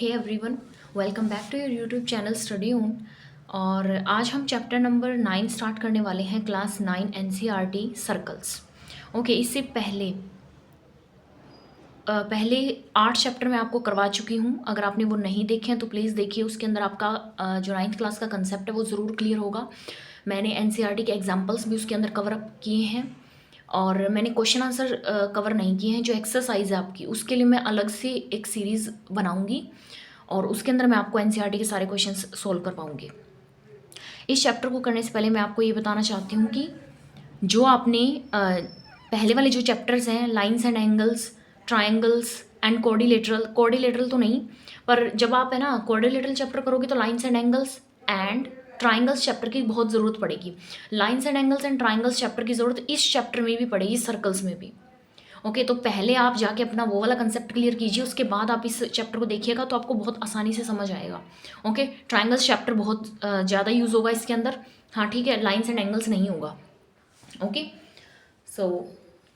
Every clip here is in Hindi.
Hey everyone, welcome back to your YouTube channel study on. और आज हम चैप्टर नंबर 9 स्टार्ट करने वाले हैं, क्लास 9 एनसीईआरटी सर्कल्स। ओके, इससे पहले 8 चैप्टर मैं आपको करवा चुकी हूँ। अगर आपने वो नहीं देखे हैं तो प्लीज़ देखिए, उसके अंदर आपका जो 9th क्लास का कंसेप्ट है वो ज़रूर क्लियर होगा। मैंने एनसीईआरटी के एग्जाम्पल्स भी उसके अंदर कवर अप किए हैं और मैंने क्वेश्चन आंसर कवर नहीं किए हैं। जो एक्सरसाइज है आपकी, उसके लिए मैं अलग से एक सीरीज़ बनाऊंगी और उसके अंदर मैं आपको एनसीईआरटी के सारे क्वेश्चंस सोल्व कर पाऊंगी। इस चैप्टर को करने से पहले मैं आपको ये बताना चाहती हूँ कि जो आपने पहले वाले जो चैप्टर्स हैं, lines and angles, triangles and quadrilateral तो नहीं, पर जब आप है ना कोऑर्डिलेटरल चैप्टर करोगे तो lines and angles and triangles chapter की बहुत ज़रूरत पड़ेगी। Lines and angles and triangles chapter की ज़रूरत इस चैप्टर में भी पड़ेगी, सर्कल्स में भी। ओके, तो पहले आप जाके अपना वो वाला कंसेप्ट क्लियर कीजिए, उसके बाद आप इस चैप्टर को देखिएगा तो आपको बहुत आसानी से समझ आएगा। ओके, ट्राइंगल्स चैप्टर बहुत ज़्यादा यूज़ होगा इसके अंदर। हाँ ठीक है, लाइंस एंड एंगल्स नहीं होगा। ओके, सो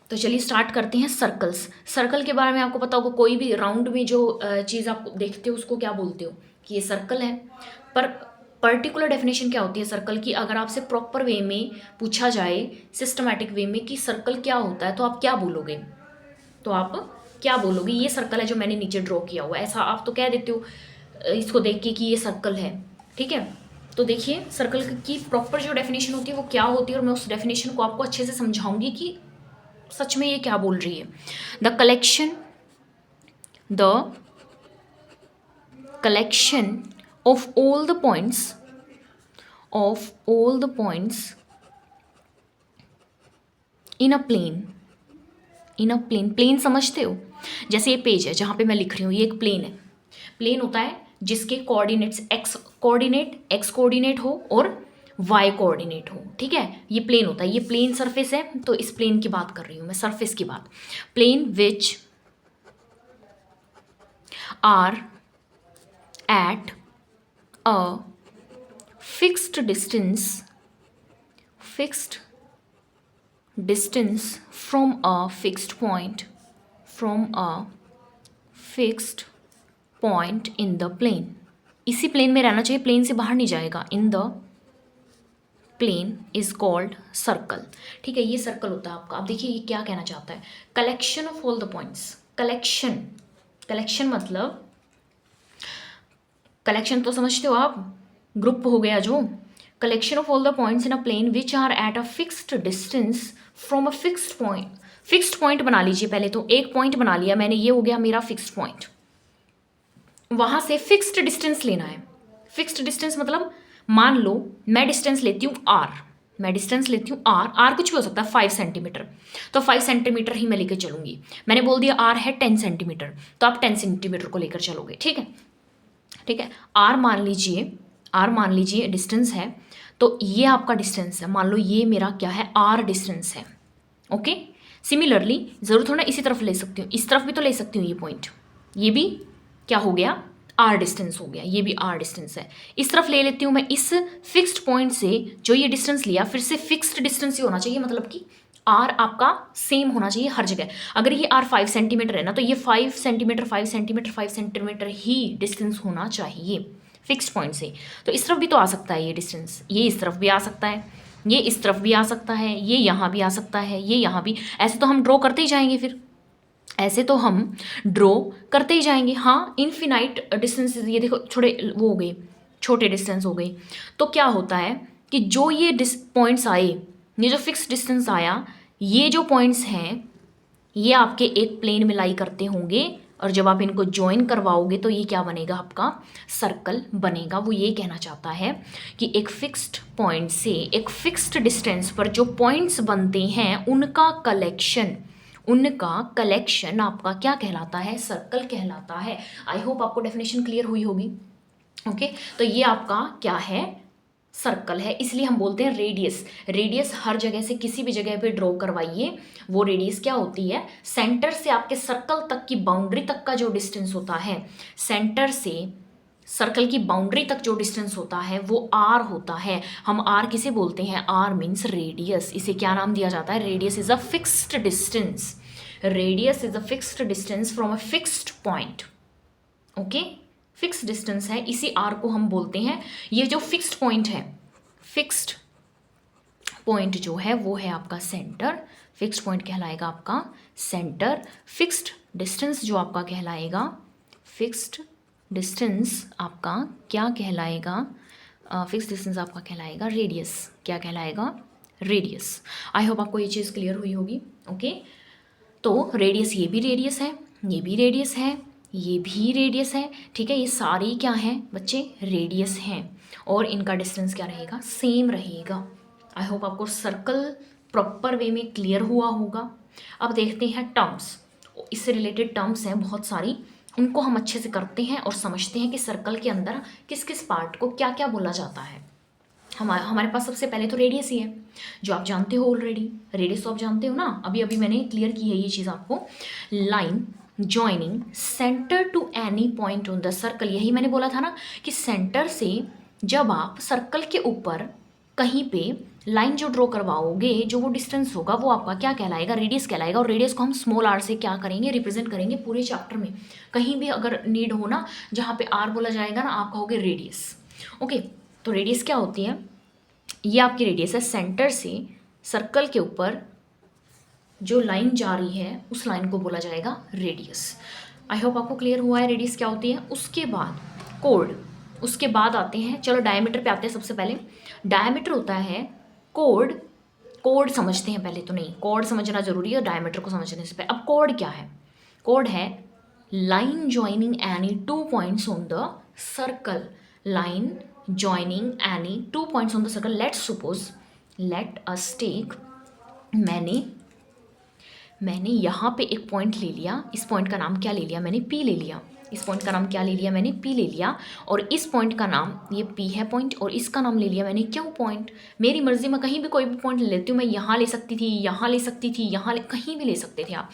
तो चलिए स्टार्ट करते हैं। सर्कल्स, सर्कल के बारे में आपको पता होगा, कोई भी राउंड में जो चीज़ आप देखते हो उसको क्या बोलते हो कि ये सर्कल है। पर पर्टिकुलर डेफिनेशन क्या होती है सर्कल की, अगर आपसे प्रॉपर वे में पूछा जाए, सिस्टमैटिक वे में कि सर्कल क्या होता है, तो आप क्या बोलोगे? तो आप क्या बोलोगे? ये सर्कल है जो मैंने नीचे ड्रॉ किया हुआ है, ऐसा आप तो कह देते हो इसको देख के कि ये सर्कल है। ठीक है, तो देखिए सर्कल की प्रॉपर जो डेफिनेशन होती है वो क्या होती है, और मैं उस डेफिनेशन को आपको अच्छे से समझाऊंगी कि सच में ये क्या बोल रही है। The collection of all the points in a plane समझते हो? जैसे ये पेज है जहाँ पे मैं लिख रही हूँ, ये एक प्लेन है। प्लेन होता है जिसके कोऑर्डिनेट्स एक्स कोऑर्डिनेट हो और वाई कोऑर्डिनेट हो। ठीक है, ये प्लेन होता है, ये प्लेन सरफेस है, तो इस प्लेन की बात कर रही हूँ मैं, सरफेस की बात। Plane which are at a fixed distance from a fixed point in the plane। इसी प्लेन में रहना चाहिए, प्लेन से बाहर नहीं जाएगा। In the plane is called circle. ठीक है, ये सर्कल होता है आपका। अब देखिए ये क्या कहना चाहता है, collection of all the points. Collection मतलब, कलेक्शन तो समझते हो आप, ग्रुप हो गया जो। Collection of all the points in a plane which are at a fixed distance from a fixed point बना लीजिए। पहले तो एक पॉइंट बना लिया मैंने, ये हो गया मेरा फिक्स्ड पॉइंट। वहां से फिक्स्ड डिस्टेंस लेना है। फिक्स्ड डिस्टेंस मतलब, मान लो मैं डिस्टेंस लेती हूँ आर, आर कुछ भी हो सकता है, 5 सेंटीमीटर, तो 5 सेंटीमीटर ही मैं लेकर चलूंगी। मैंने बोल दिया आर है 10 सेंटीमीटर, तो आप 10 सेंटीमीटर को लेकर चलोगे। ठीक है, आर मान लीजिए डिस्टेंस है, तो ये आपका डिस्टेंस है। मान लो ये मेरा क्या है, आर डिस्टेंस है। ओके, सिमिलरली जरूर थोड़ा इसी तरफ ले सकती हूँ, इस तरफ भी तो ले सकती हूँ। ये पॉइंट, ये भी क्या हो गया, आर डिस्टेंस हो गया, ये भी आर डिस्टेंस है। इस तरफ ले लेती हूँ मैं, इस फिक्स्ड पॉइंट से जो ये डिस्टेंस लिया, फिर से फिक्स्ड डिस्टेंस ही होना चाहिए, मतलब कि आर आपका सेम होना चाहिए हर जगह। अगर ये आर 5 सेंटीमीटर है ना, तो ये 5 सेंटीमीटर ही डिस्टेंस होना चाहिए फिक्स्ड पॉइंट से। तो इस तरफ भी तो आ सकता है ये डिस्टेंस, ये इस तरफ भी आ सकता है, ये इस तरफ भी आ सकता है, ये यहाँ भी आ सकता है, ये यहाँ भी। ऐसे तो हम ड्रॉ करते ही जाएंगे, फिर ऐसे तो हम ड्रॉ करते ही जाएंगे। हाँ, इनफिनाइट डिस्टेंसेस, ये देखो थोड़े वो हो गए, छोटे डिस्टेंस हो गए। तो क्या होता है कि जो ये पॉइंट्स आए, ये जो फिक्स डिस्टेंस आया, ये जो पॉइंट्स हैं ये आपके एक प्लेन में लाई करते होंगे, और जब आप इनको ज्वाइन करवाओगे तो ये क्या बनेगा, आपका सर्कल बनेगा। वो ये कहना चाहता है कि एक फिक्स्ड पॉइंट से एक फिक्स्ड डिस्टेंस पर जो पॉइंट्स बनते हैं उनका कलेक्शन आपका क्या कहलाता है, सर्कल कहलाता है। आई होप आपको डेफिनेशन क्लियर हुई होगी। ओके, तो ये आपका क्या है, सर्कल है। इसलिए हम बोलते हैं रेडियस हर जगह से किसी भी जगह पे ड्रॉ करवाइए, वो रेडियस क्या होती है, सेंटर से आपके सर्कल तक की बाउंड्री तक का जो डिस्टेंस होता है, सेंटर से सर्कल की बाउंड्री तक जो डिस्टेंस होता है वो आर होता है। हम आर किसे बोलते हैं, आर मीन्स रेडियस। इसे क्या नाम दिया जाता है, radius is a fixed distance from a fixed point. Okay, fix distance है, इसी आर को हम बोलते हैं, ये जो फिक्स्ड पॉइंट है, फिक्स्ड पॉइंट जो है वो है आपका सेंटर, फिक्स्ड पॉइंट कहलाएगा आपका सेंटर। फिक्स्ड डिस्टेंस जो आपका कहलाएगा, फिक्स्ड डिस्टेंस आपका क्या कहलाएगा, फिक्स्ड डिस्टेंस आपका कहलाएगा रेडियस। क्या कहलाएगा? रेडियस। आई होप आपको ये चीज़ क्लियर हुई होगी। ओके, तो रेडियस, ये भी रेडियस है, ये भी रेडियस है, ये भी रेडियस है, ठीक है, ये सारे क्या हैं बच्चे? रेडियस हैं, और इनका डिस्टेंस क्या रहेगा? सेम रहेगा। आई होप आपको सर्कल प्रॉपर वे में क्लियर हुआ होगा। अब देखते हैं टर्म्स, इससे रिलेटेड टर्म्स हैं बहुत सारी, उनको हम अच्छे से करते हैं और समझते हैं कि सर्कल के अंदर किस किस पार्ट को क्या क्या बोला जाता है। हमारे पास सबसे पहले तो रेडियस ही है, जो आप जानते हो ऑलरेडी। रेडियस तो आप जानते हो ना, अभी अभी मैंने क्लियर की है ये चीज़ आपको। Line joining centre to any point on the circle, यही मैंने बोला था ना कि सेंटर से जब आप सर्कल के ऊपर कहीं पे लाइन जो ड्रॉ करवाओगे, जो वो डिस्टेंस होगा वो आपका क्या कहलाएगा? रेडियस कहलाएगा। और रेडियस को हम स्मॉल आर से क्या करेंगे? रिप्रेजेंट करेंगे पूरे चैप्टर में। कहीं भी अगर नीड हो ना, जहाँ पे आर बोला जाएगा ना, आप कहोगे रेडियस। ओके, तो रेडियस क्या होती है? ये आपकी रेडियस है, सेंटर से सर्कल के ऊपर जो लाइन जा रही है उस लाइन को बोला जाएगा रेडियस। आई होप आपको क्लियर हुआ है रेडियस क्या होती है। उसके बाद कोड, उसके बाद आते हैं, चलो डायमीटर पे आते हैं। सबसे पहले डायमीटर होता है कोड, कोड समझते हैं पहले। तो नहीं, कोड समझना जरूरी है डायमीटर को समझने से पहले। अब कोड क्या है? कोड है line joining any two points on the circle, line joining any two points on the circle. Let's suppose, let us take, मैंने यहाँ पे एक पॉइंट ले लिया, इस पॉइंट का नाम क्या ले लिया मैंने? पी ले लिया। इस पॉइंट का नाम क्या ले लिया मैंने? पी ले लिया। और इस पॉइंट का नाम, ये पी है पॉइंट, और इसका नाम ले लिया मैंने क्यू पॉइंट। मेरी मर्जी में कहीं भी कोई भी पॉइंट ले लेती हूँ। मैं यहाँ ले सकती थी, यहाँ ले सकती थी, कहीं भी ले सकते थे आप।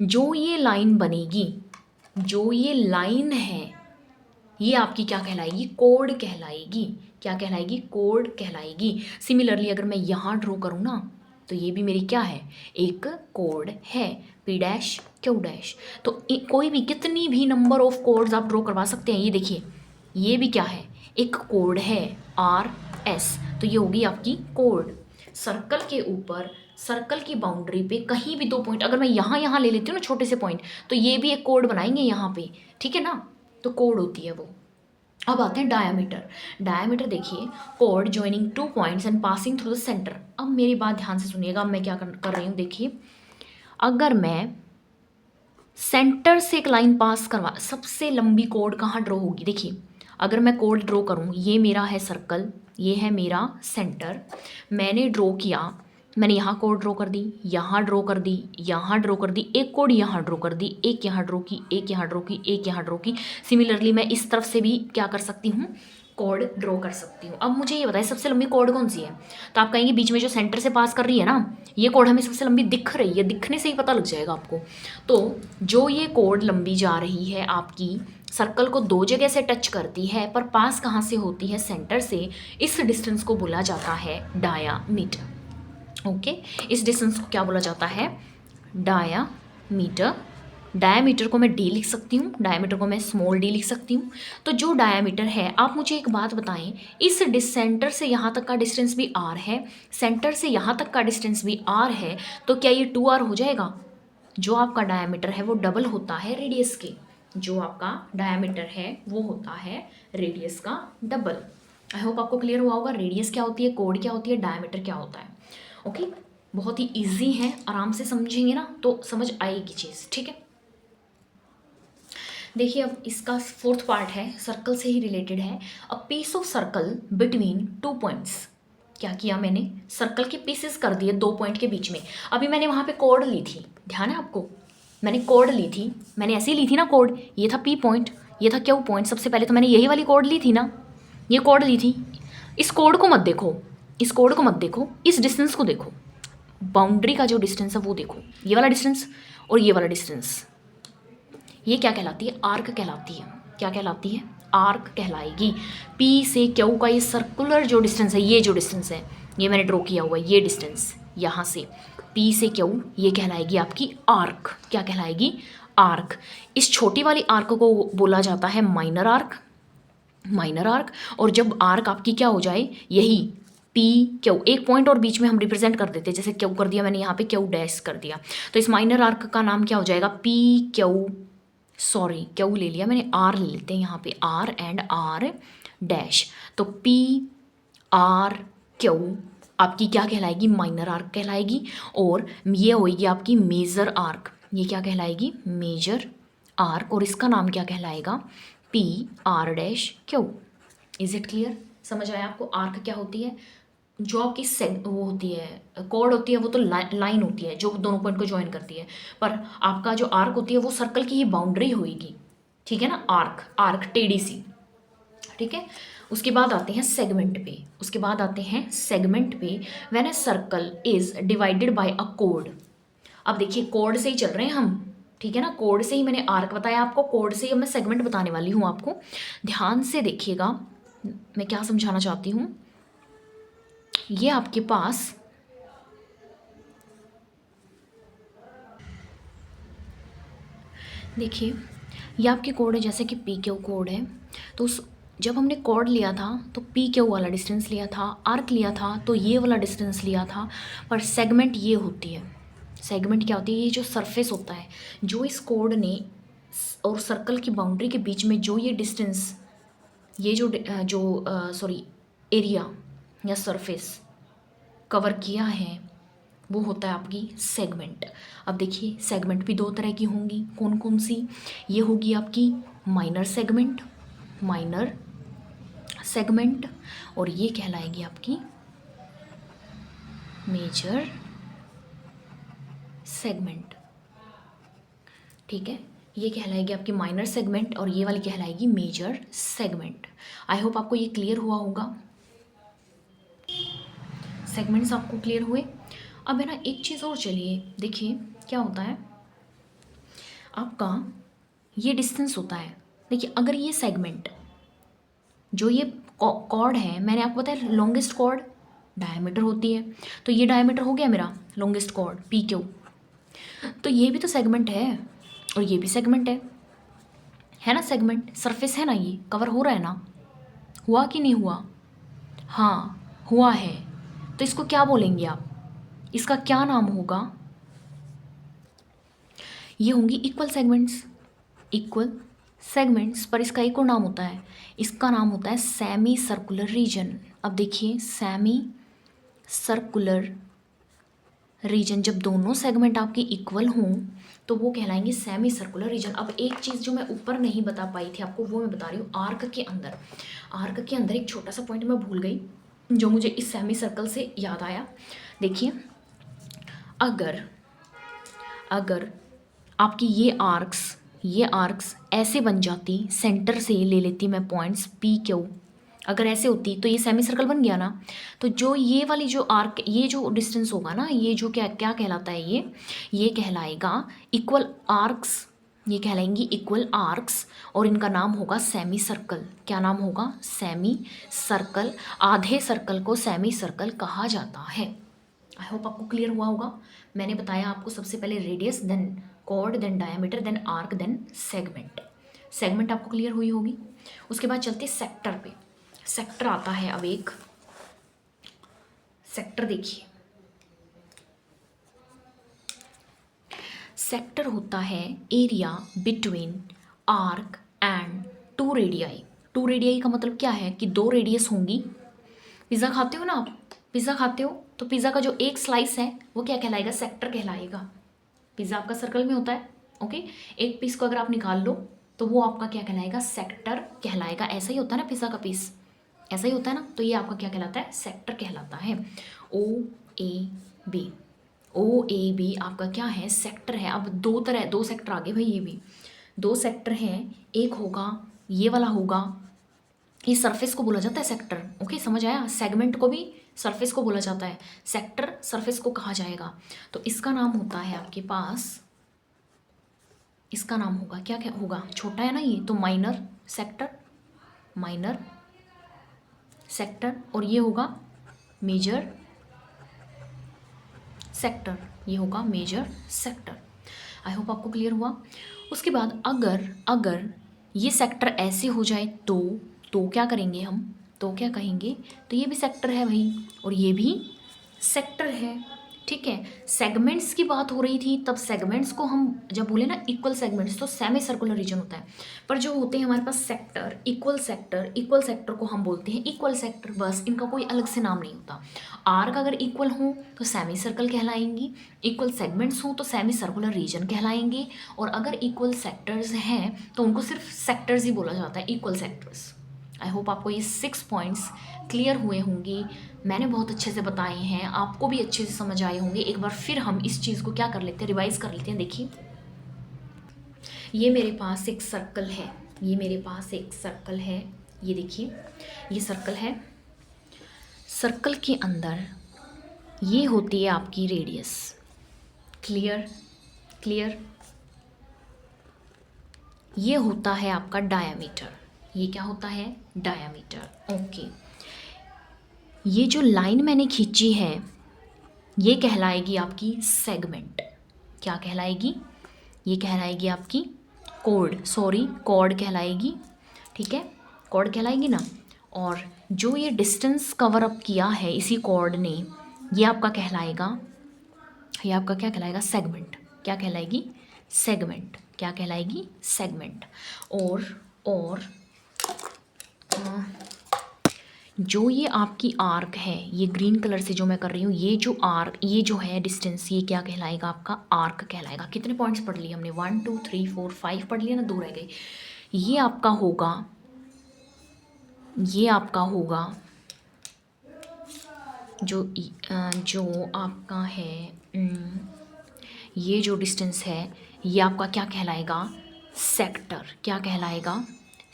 जो ये लाइन बनेगी, जो ये लाइन है, ये आपकी क्या कहलाएगी? कोड कहलाएगी। क्या कहलाएगी? कोड कहलाएगी। सिमिलरली अगर मैं यहाँ ड्रॉ करूँ ना, तो ये भी मेरी क्या है? एक कोड है, पी डैश क्यू डैश। तो कोई भी, कितनी भी नंबर ऑफ कोड्स आप ड्रॉ करवा सकते हैं। ये देखिए, ये भी क्या है? एक कोड है, आर एस। तो ये होगी आपकी कोड। सर्कल के ऊपर, सर्कल की बाउंड्री पे कहीं भी दो पॉइंट, अगर मैं यहाँ ले लेती हूँ ना छोटे से पॉइंट, तो ये भी एक कोड बनाएंगे यहाँ पे, ठीक है ना? तो कोड होती है वो। अब आते हैं डायामीटर। डायामीटर देखिए, code joining two points and passing through the centre. अब मेरी बात ध्यान से सुनिएगा, अब मैं क्या कर रही हूँ देखिए। अगर मैं सेंटर से एक लाइन पास करवा, सबसे लंबी कोड कहाँ ड्रॉ होगी? देखिए, अगर मैं कोड ड्रॉ करूँ, ये मेरा है सर्कल, ये है मेरा सेंटर, मैंने ड्रॉ किया, मैंने यहाँ कोड ड्रॉ कर दी, यहाँ ड्रॉ कर दी, यहाँ ड्रॉ कर दी, एक कोड यहाँ ड्रॉ कर दी, एक यहाँ ड्रॉ की, एक यहाँ ड्रॉ की, एक यहाँ ड्रॉ की। सिमिलरली मैं इस तरफ से भी क्या कर सकती हूँ? कोड ड्रॉ कर सकती हूँ। अब मुझे ये बताइए सबसे लंबी कोड कौन सी है? तो आप कहेंगे बीच में जो सेंटर से पास कर रही है ना, ये कोड हमें सबसे लंबी दिख रही है, दिखने से ही पता लग जाएगा आपको। तो जो ये कोड लंबी जा रही है आपकी, सर्कल को दो जगह से टच करती है, पर पास कहाँ से होती है? सेंटर से। इस डिस्टेंस को बोला जाता है डायामीटर। ओके, इस डिस्टेंस को क्या बोला जाता है? डायामीटर। डायामीटर को मैं डी लिख सकती हूँ, डायामीटर को मैं स्मॉल डी लिख सकती हूँ। तो जो डायामीटर है, आप मुझे एक बात बताएं, इस सेंटर से यहाँ तक का डिस्टेंस भी आर है, सेंटर से यहाँ तक का डिस्टेंस भी आर है, तो क्या ये 2r हो जाएगा? जो आपका डायामीटर है वो डबल होता है रेडियस के। जो आपका डायामीटर है वो होता है रेडियस का डबल। आई होप आपको क्लियर हुआ होगा रेडियस क्या होती है, कोड क्या होती है, डायामीटर क्या होता है। ओके, बहुत ही इजी है, आराम से समझेंगे ना तो समझ आएगी चीज़, ठीक है। देखिए, अब इसका फोर्थ पार्ट है, सर्कल से ही रिलेटेड है। A piece of circle between two points. क्या किया मैंने? सर्कल के पीसेस कर दिए दो पॉइंट के बीच में। अभी मैंने वहाँ पे कोड ली थी, ध्यान है आपको? मैंने कोड ली थी, मैंने ऐसे ही ली थी ना कोड। ये था पी पॉइंट, ये था क्यू पॉइंट। सबसे पहले तो मैंने यही वाली कोड ली थी ना, ये कोड ली थी। इस कोड को मत देखो, इस कोड को मत देखो, इस डिस्टेंस को देखो। बाउंड्री का जो डिस्टेंस है वो देखो, ये वाला डिस्टेंस और ये वाला डिस्टेंस, ये क्या कहलाती है? आर्क कहलाती है। क्या कहलाती है? आर्क कहलाएगी। पी से क्यू का ये सर्कुलर जो डिस्टेंस है, ये जो डिस्टेंस है, ये मैंने ड्रॉ किया हुआ है, ये डिस्टेंस यहाँ से पी से क्यू, ये कहलाएगी आपकी आर्क। क्या कहलाएगी? आर्क। इस छोटी वाली आर्क को बोला जाता है माइनर आर्क, माइनर आर्क। और जब आर्क आपकी क्या हो जाए, यही पी क्यू, एक पॉइंट और बीच में हम रिप्रेजेंट कर देते हैं, जैसे क्यू कर दिया मैंने यहाँ पे, क्यू डैश कर दिया, तो इस माइनर आर्क का नाम क्या हो जाएगा, पी क्यू, सॉरी क्यू ले लिया मैंने, आर ले लेते हैं यहाँ पे, आर एंड आर डैश। तो पी आर क्यू आपकी क्या कहलाएगी, माइनर आर्क कहलाएगी। और ये होगी आपकी मेजर आर्क, ये क्या कहलाएगी, मेजर आर्क। और इसका नाम क्या कहलाएगा, P R dash Q. Is it clear, समझ आया आपको। आर्क क्या होती है, जो आपकी वो होती है कॉर्ड होती है, वो तो लाइन होती है जो दोनों पॉइंट को ज्वाइन करती है, पर आपका जो आर्क होती है वो सर्कल की ही बाउंड्री होगी, ठीक है ना, आर्क, आर्क टेढ़ी सी, ठीक है। उसके बाद आते हैं सेगमेंट पे, उसके बाद आते हैं सेगमेंट पे। When a circle is divided by a code. अब देखिए कोड से ही चल रहे हैं हम, ठीक है ना, कोड से ही मैंने आर्क बताया आपको, कोड से ही अब मैं सेगमेंट बताने वाली हूँ आपको। ध्यान से देखिएगा मैं क्या समझाना चाहती हूँ। ये आपके पास देखिए, ये आपके कोड है, जैसे कि पी क्यू कोड है, तो उस जब हमने कोड लिया था तो पी क्यू वाला डिस्टेंस लिया था, आर्क लिया था तो ये वाला डिस्टेंस लिया था। पर सेगमेंट ये होती है, सेगमेंट क्या होती है, ये जो सरफेस होता है, जो इस कोड ने और सर्कल की बाउंड्री के बीच में जो ये डिस्टेंस, ये जो सॉरी एरिया या सरफेस कवर किया है, वो होता है आपकी सेगमेंट। अब देखिए सेगमेंट भी दो तरह की होंगी, कौन कौन सी, ये होगी आपकी माइनर सेगमेंट, माइनर सेगमेंट, और ये कहलाएगी आपकी मेजर सेगमेंट, ठीक है। ये कहलाएगी आपकी माइनर सेगमेंट और ये वाली कहलाएगी मेजर सेगमेंट। आई होप आपको ये क्लियर हुआ होगा, सेगमेंट्स आपको क्लियर हुए। अब है ना एक चीज़ और, चलिए देखिए क्या होता है, आपका ये डिस्टेंस होता है। देखिए अगर ये सेगमेंट, जो ये कॉर्ड है, मैंने आपको बताया लॉन्गेस्ट कॉर्ड डायमीटर होती है, तो ये डायमीटर हो गया मेरा लॉन्गेस्ट कॉर्ड पी क्यू, तो ये भी तो सेगमेंट है और ये भी सेगमेंट है ना, सेगमेंट सरफेस है ना, ये कवर हो रहा है ना, हुआ कि नहीं हुआ, हाँ हुआ है। तो इसको क्या बोलेंगे आप, इसका क्या नाम होगा, ये होंगी इक्वल सेगमेंट्स, इक्वल सेगमेंट्स। पर इसका एक और नाम होता है, इसका नाम होता है सेमी सर्कुलर रीजन। अब देखिए सेमी सर्कुलर रीजन, जब दोनों सेगमेंट आपके इक्वल हों तो वो कहलाएंगे सेमी सर्कुलर रीजन। अब एक चीज़ जो मैं ऊपर नहीं बता पाई थी आपको, वो मैं बता रही हूँ, आर्क के अंदर, आर्क के अंदर एक छोटा सा पॉइंट मैं भूल गई जो मुझे इस सेमी सर्कल से याद आया। देखिए अगर अगर आपकी ये आर्क्स ऐसे बन जाती, सेंटर से ले लेती मैं पॉइंट्स पी क्यू, अगर ऐसे होती तो ये सेमी सर्कल बन गया ना। तो जो ये वाली जो आर्क, ये जो डिस्टेंस होगा ना, ये जो क्या क्या कहलाता है, ये कहलाएगा इक्वल आर्क्स, ये कहलाएंगी इक्वल आर्क्स, और इनका नाम होगा सेमी सर्कल। क्या नाम होगा, सेमी सर्कल। आधे सर्कल को सेमी सर्कल कहा जाता है। आई होप आपको क्लियर हुआ होगा। मैंने बताया आपको सबसे पहले radius, then chord, then diameter, then arc, then segment. Segment आपको क्लियर हुई होगी। उसके बाद चलते सेक्टर पे। सेक्टर आता है अब एक, सेक्टर देखिए, सेक्टर होता है area between arc and two radii. Two radii का मतलब क्या है कि दो रेडियस होंगी। पिज़्ज़ा खाते हो ना आप, पिज़्ज़ा खाते हो तो पिज़्ज़ा का जो एक स्लाइस है वो क्या कहलाएगा, सेक्टर कहलाएगा। पिज़्ज़ा आपका सर्कल में होता है, ओके, एक पीस को अगर आप निकाल लो तो वो आपका क्या कहलाएगा, सेक्टर कहलाएगा। ऐसा ही होता है ना पिज़्ज़ा का पीस, ऐसा ही होता है ना, तो ये आपका क्या कहलाता है, सेक्टर कहलाता है। ओ A B, O A B आपका क्या है, सेक्टर है। अब दो सेक्टर आगे भाई, ये भी दो सेक्टर हैं, एक होगा ये वाला होगा, ये सरफेस को बोला जाता है सेक्टर, ओके समझ आया। सेगमेंट को भी सरफेस को बोला जाता है, सेक्टर सरफेस को कहा जाएगा। तो इसका नाम होता है आपके पास, इसका नाम होगा क्या क्या होगा, छोटा है ना ये, तो माइनर सेक्टर, माइनर सेक्टर, और ये होगा मेजर सेक्टर, ये होगा मेजर सेक्टर। आई होप आपको क्लियर हुआ। उसके बाद अगर ये सेक्टर ऐसे हो जाए तो तो क्या करेंगे हम, तो क्या कहेंगे, तो ये भी सेक्टर है भाई और ये भी सेक्टर है, ठीक है। सेगमेंट्स की बात हो रही थी, तब सेगमेंट्स को हम जब बोले ना इक्वल सेगमेंट्स तो सेमी सर्कुलर रीजन होता है, पर जो होते हैं हमारे पास सेक्टर, इक्वल सेक्टर को हम बोलते हैं इक्वल सेक्टर, बस इनका कोई अलग से नाम नहीं होता। आर्क अगर इक्वल हो तो सेमी सर्कल कहलाएंगी, इक्वल सेगमेंट्स हो तो सेमी सर्कुलर रीजन कहलाएंगे, और अगर इक्वल सेक्टर्स हैं तो उनको सिर्फ सेक्टर्स ही बोला जाता है, इक्वल सेक्टर्स। आई होप आपको ये 6 पॉइंट्स क्लियर हुए होंगे, मैंने बहुत अच्छे से बताए हैं, आपको भी अच्छे से समझ आए होंगे। एक बार फिर हम इस चीज़ को क्या कर लेते हैं, रिवाइज कर लेते हैं। देखिए ये मेरे पास एक सर्कल है, ये मेरे पास एक सर्कल है, ये देखिए ये सर्कल है, सर्कल के अंदर ये होती है आपकी रेडियस, क्लियर क्लियर, ये होता है आपका डायामीटर, ये क्या होता है, डायामीटर, ओके। ये जो लाइन मैंने खींची है ये कहलाएगी आपकी सेगमेंट, क्या कहलाएगी, ये कहलाएगी आपकी कॉर्ड कहलाएगी, ठीक है, कॉर्ड कहलाएगी ना। और जो ये डिस्टेंस कवर अप किया है इसी कॉर्ड ने, ये आपका कहलाएगा, ये आपका क्या कहलाएगा, सेगमेंट, क्या कहलाएगी, सेगमेंट, क्या कहलाएगी, सेगमेंट। और जो ये आपकी आर्क है, ये ग्रीन कलर से जो मैं कर रही हूँ, ये जो आर्क, ये जो है डिस्टेंस, ये क्या कहलाएगा, आपका आर्क कहलाएगा। कितने पॉइंट्स पढ़ लिए हमने, 1 2 3 4 5 पढ़ लिया ना, 2 रह गए। ये आपका होगा, ये आपका होगा जो आपका है, ये जो डिस्टेंस है ये आपका क्या कहलाएगा, सेक्टर, क्या कहलाएगा,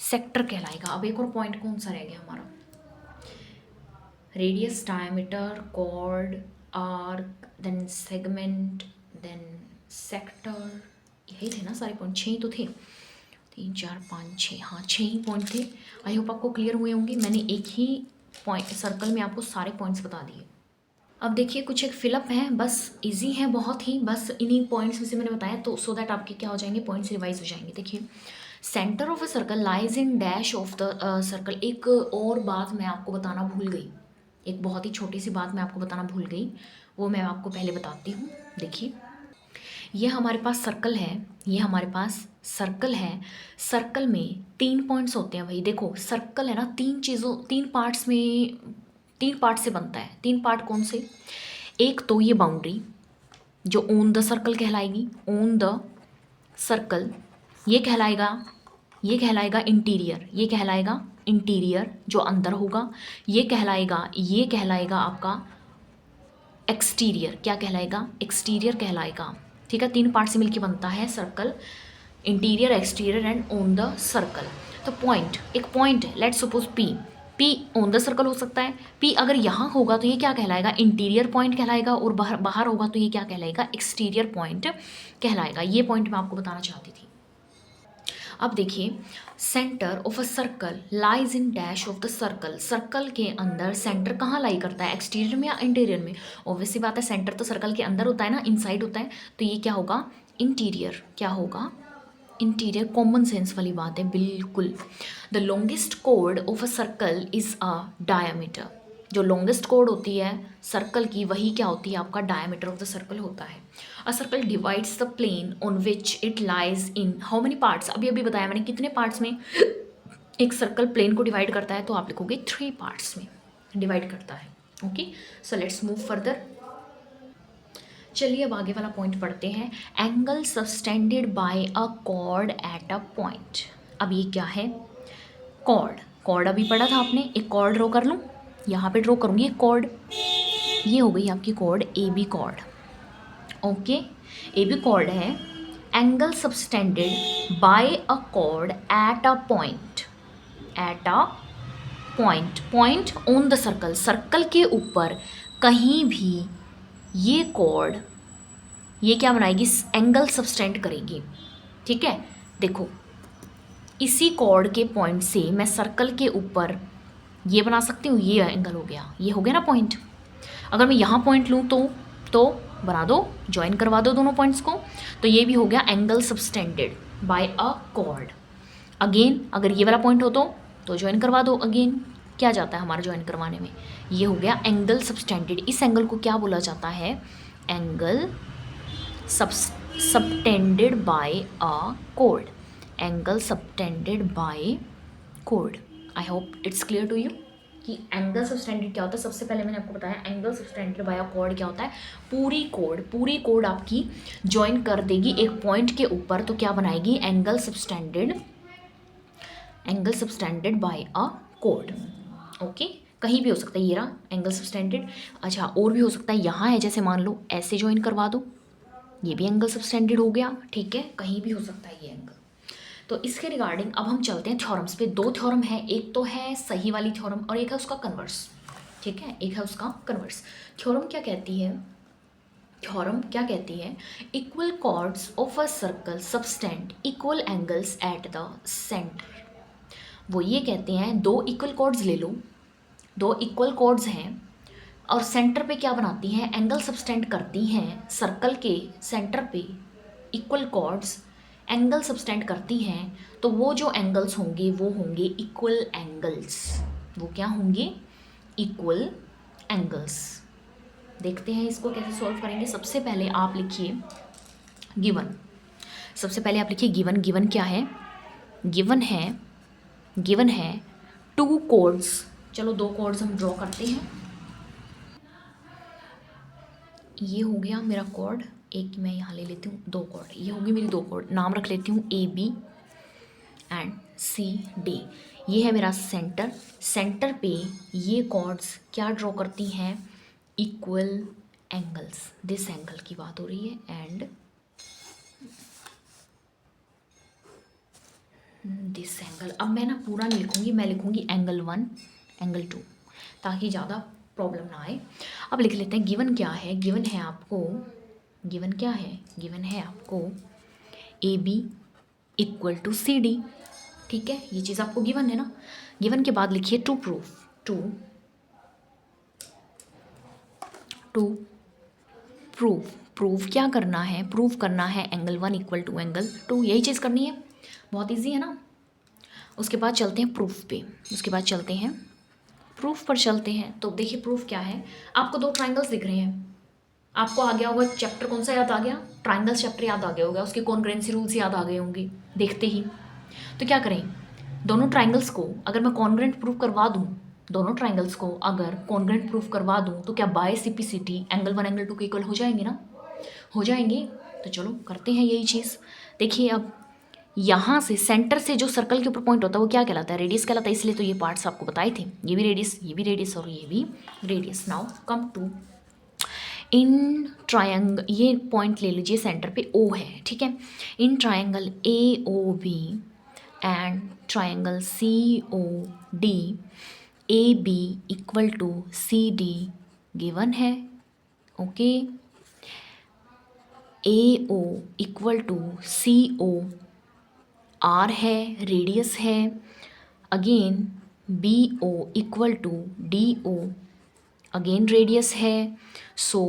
सेक्टर कहलाएगा। अब एक और पॉइंट कौन सा रह गया हमारा, radius, diameter, chord, arc, then segment, then sector, यही थे ना सारे पॉइंट, 6 ही तो थे, 3 4 5 6, हाँ 6 ही पॉइंट थे। आई होप आपको क्लियर हुए होंगे, मैंने एक ही पॉइंट सर्कल में आपको सारे पॉइंट्स बता दिए। अब देखिए कुछ एक फिलअप है, बस इजी है बहुत ही, बस इन्हीं पॉइंट्स में से मैंने बताया, तो सो दैट आपके क्या हो जाएंगे, पॉइंट्स रिवाइज हो जाएंगे। देखिए centre of a circle lies in dash of the circle. एक और बात मैं आपको बताना भूल गई, एक बहुत ही छोटी सी बात मैं आपको बताना भूल गई, वो मैं आपको पहले बताती हूँ। देखिए ये हमारे पास सर्कल है, ये हमारे पास सर्कल है, सर्कल में 3 पॉइंट्स होते हैं भाई। देखो सर्कल है ना, 3 पार्ट्स में, 3 पार्ट से बनता है। 3 पार्ट कौन से, एक तो ये बाउंड्री जो ऑन द सर्कल कहलाएगी, ऑन द सर्कल, ये कहलाएगा इंटीरियर, ये कहलाएगा इंटीरियर जो अंदर होगा, ये कहलाएगा आपका एक्सटीरियर, क्या कहलाएगा, एक्सटीरियर कहलाएगा, ठीक है। 3 पार्ट से मिलकर बनता है circle, interior, exterior and on the circle. तो पॉइंट, एक पॉइंट है, let's suppose P on the circle हो सकता है, पी अगर यहाँ होगा तो ये क्या कहलाएगा, इंटीरियर पॉइंट कहलाएगा, और बाहर होगा तो ये क्या कहलाएगा, एक्सटीरियर पॉइंट कहलाएगा। ये पॉइंट मैं आपको बताना चाहती थी। अब देखिए centre of a circle lies in dash of the circle, circle के अंदर सेंटर कहाँ लाई करता है, एक्सटीरियर में या इंटीरियर में, ऑब्वियसली बात है सेंटर तो सर्कल के अंदर होता है ना, इनसाइड होता है, तो ये क्या होगा, इंटीरियर, क्या होगा, इंटीरियर, कॉमन सेंस वाली बात है बिल्कुल। The longest chord of a circle is a diameter, जो लॉन्गेस्ट कॉर्ड होती है सर्कल की वही क्या होती है, आपका डायमीटर ऑफ द सर्कल होता है। A circle divides the plane on which it lies in how many parts, अभी बताया मैंने कितने पार्ट्स में एक सर्कल प्लेन को डिवाइड करता है, तो आप लिखोगे 3 पार्ट्स में डिवाइड करता है। Okay, so let's move further. चलिए अब आगे वाला पॉइंट पढ़ते हैं, angle subtended by a chord at a point. अब ये क्या है, कॉर्ड अभी पढ़ा था आपने, एक कॉर्ड ड्रॉ कर लूँ, यहाँ पे ड्रॉ करूँगी एक कॉर्ड, ये हो गई आपकी chord, A B chord, okay, A B chord है। Angle subtended by a chord at a point, point on the circle, circle के ऊपर कहीं भी ये कॉर्ड, ये क्या बनाएगी, एंगल सब्सटेंड करेगी, ठीक है। देखो इसी कॉर्ड के पॉइंट से मैं सर्कल के ऊपर ये बना सकती हूँ, ये एंगल हो गया, ये हो गया ना पॉइंट। अगर मैं यहाँ पॉइंट लूँ तो बना दो, ज्वाइन करवा दो दोनों पॉइंट्स को, तो ये भी हो गया angle subtended by a cord. Again अगर ये वाला पॉइंट हो तो तो ज्वाइन करवा दो। अगेन क्या जाता है हमारा ज्वाइन करवाने में, ये हो गया एंगल सबटेंडेड। इस एंगल को क्या बोला जाता है, angle subtended bye a code, angle subtended bye code. I hope it's clear to you कि एंगल सबटेंडेड क्या होता है। सबसे पहले मैंने आपको बताया angle subtended bye a code क्या होता है, पूरी कोड आपकी ज्वाइन कर देगी एक पॉइंट के ऊपर, तो क्या बनाएगी, angle subtended bye a code. Okay, कहीं भी हो सकता है, ये रहा एंगल सबटेंडेड। अच्छा, और भी हो सकता है, यहाँ है जैसे मान लो ऐसे ज्वाइन करवा दो, ये भी एंगल सबटेंडेड हो गया, ठीक है, कहीं भी हो सकता है ये एंगल। तो इसके रिगार्डिंग अब हम चलते हैं थ्योरम्स पे। दो थ्योरम है, एक तो है सही वाली थ्योरम और एक है उसका कन्वर्स, ठीक है, एक है उसका कन्वर्स। थ्योरम क्या कहती है, equal chords of a circle subtend equal angles at the centre. वो ये कहते हैं दो इक्वल कॉर्ड्स ले लो, दो इक्वल कॉर्ड्स हैं और सेंटर पे क्या बनाती हैं, एंगल सबटेंड करती हैं, सर्कल के सेंटर पे इक्वल कॉर्ड्स एंगल सबटेंड करती हैं, तो वो जो एंगल्स होंगे वो होंगे इक्वल एंगल्स। वो क्या होंगे, इक्वल एंगल्स। देखते हैं इसको कैसे सॉल्व करेंगे। सबसे पहले आप लिखिए गिवन, गिवन क्या है, गिवन है टू कॉर्ड्स। चलो दो कॉर्ड्स हम ड्रॉ करते हैं। ये हो गया मेरा कॉर्ड, एक मैं यहाँ ले लेती हूँ, दो कॉर्ड, ये होगी मेरी दो कॉर्ड, नाम रख लेती हूँ A B and C D. ये है मेरा सेंटर पे ये कॉर्ड्स क्या ड्रॉ करती हैं, इक्वल एंगल्स। दिस एंगल की बात हो रही है एंड दिस एंगल। अब मैं ना पूरा नहीं लिखूंगी, मैं लिखूंगी एंगल 1 एंगल 2 ताकि ज़्यादा प्रॉब्लम ना आए। अब लिख लेते हैं गिवन क्या है, गिवन है आपको A B equal to C D, ठीक है, ये चीज़ आपको गिवन है ना। गिवन के बाद लिखिए टू प्रूव क्या करना है, प्रूव करना है एंगल 1 इक्वल टू एंगल 2, यही चीज़ करनी है, बहुत इजी है ना। उसके बाद चलते हैं प्रूफ पे, प्रूफ पर चलते हैं। तो देखिए प्रूफ क्या है, आपको दो ट्राइंगल्स दिख रहे हैं, आपको आ गया होगा चैप्टर, कौन सा याद आ गया, ट्राइंगल्स चैप्टर याद आ गया होगा, उसके कॉन्ग्रुएंसी रूल्स याद आ गए होंगे देखते ही। तो क्या करें, दोनों ट्राइंगल्स को अगर मैं कॉन्ग्रुएंट प्रूफ करवा दूँ, तो क्या बाय सिपिसिटी एंगल 1 एंगल 2 के इक्वल हो जाएंगे ना, हो जाएंगे। तो चलो करते हैं यही चीज़। देखिए अब यहाँ से सेंटर से जो सर्कल के ऊपर पॉइंट होता है वो क्या कहलाता है, रेडियस कहलाता है, इसलिए तो ये पार्ट्स आपको बताए थे, ये भी रेडियस और ये भी radius. Now come to in triangle, ये पॉइंट ले लीजिए सेंटर पे ओ है, ठीक है, in triangle A O B and triangle C O D A B equal to C D given है, okay, A O equal to C O are है, रेडियस है, again B O equal to D O again radius है। So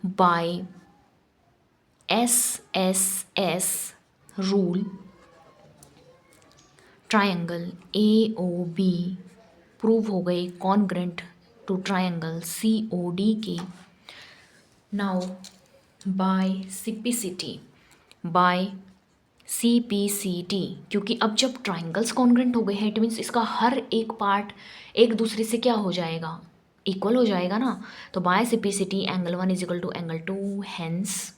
by S rule triangle A O B prove हो गए congruent to triangle C O D के। नाउ बाय CPCT, क्योंकि अब जब ट्राइंगल्स कॉन्ग्रुएंट हो गए हैं इट मीन्स इसका हर एक पार्ट एक दूसरे से क्या हो जाएगा, इक्वल हो जाएगा ना। तो by CPCT angle 1 is equal to angle 2, hence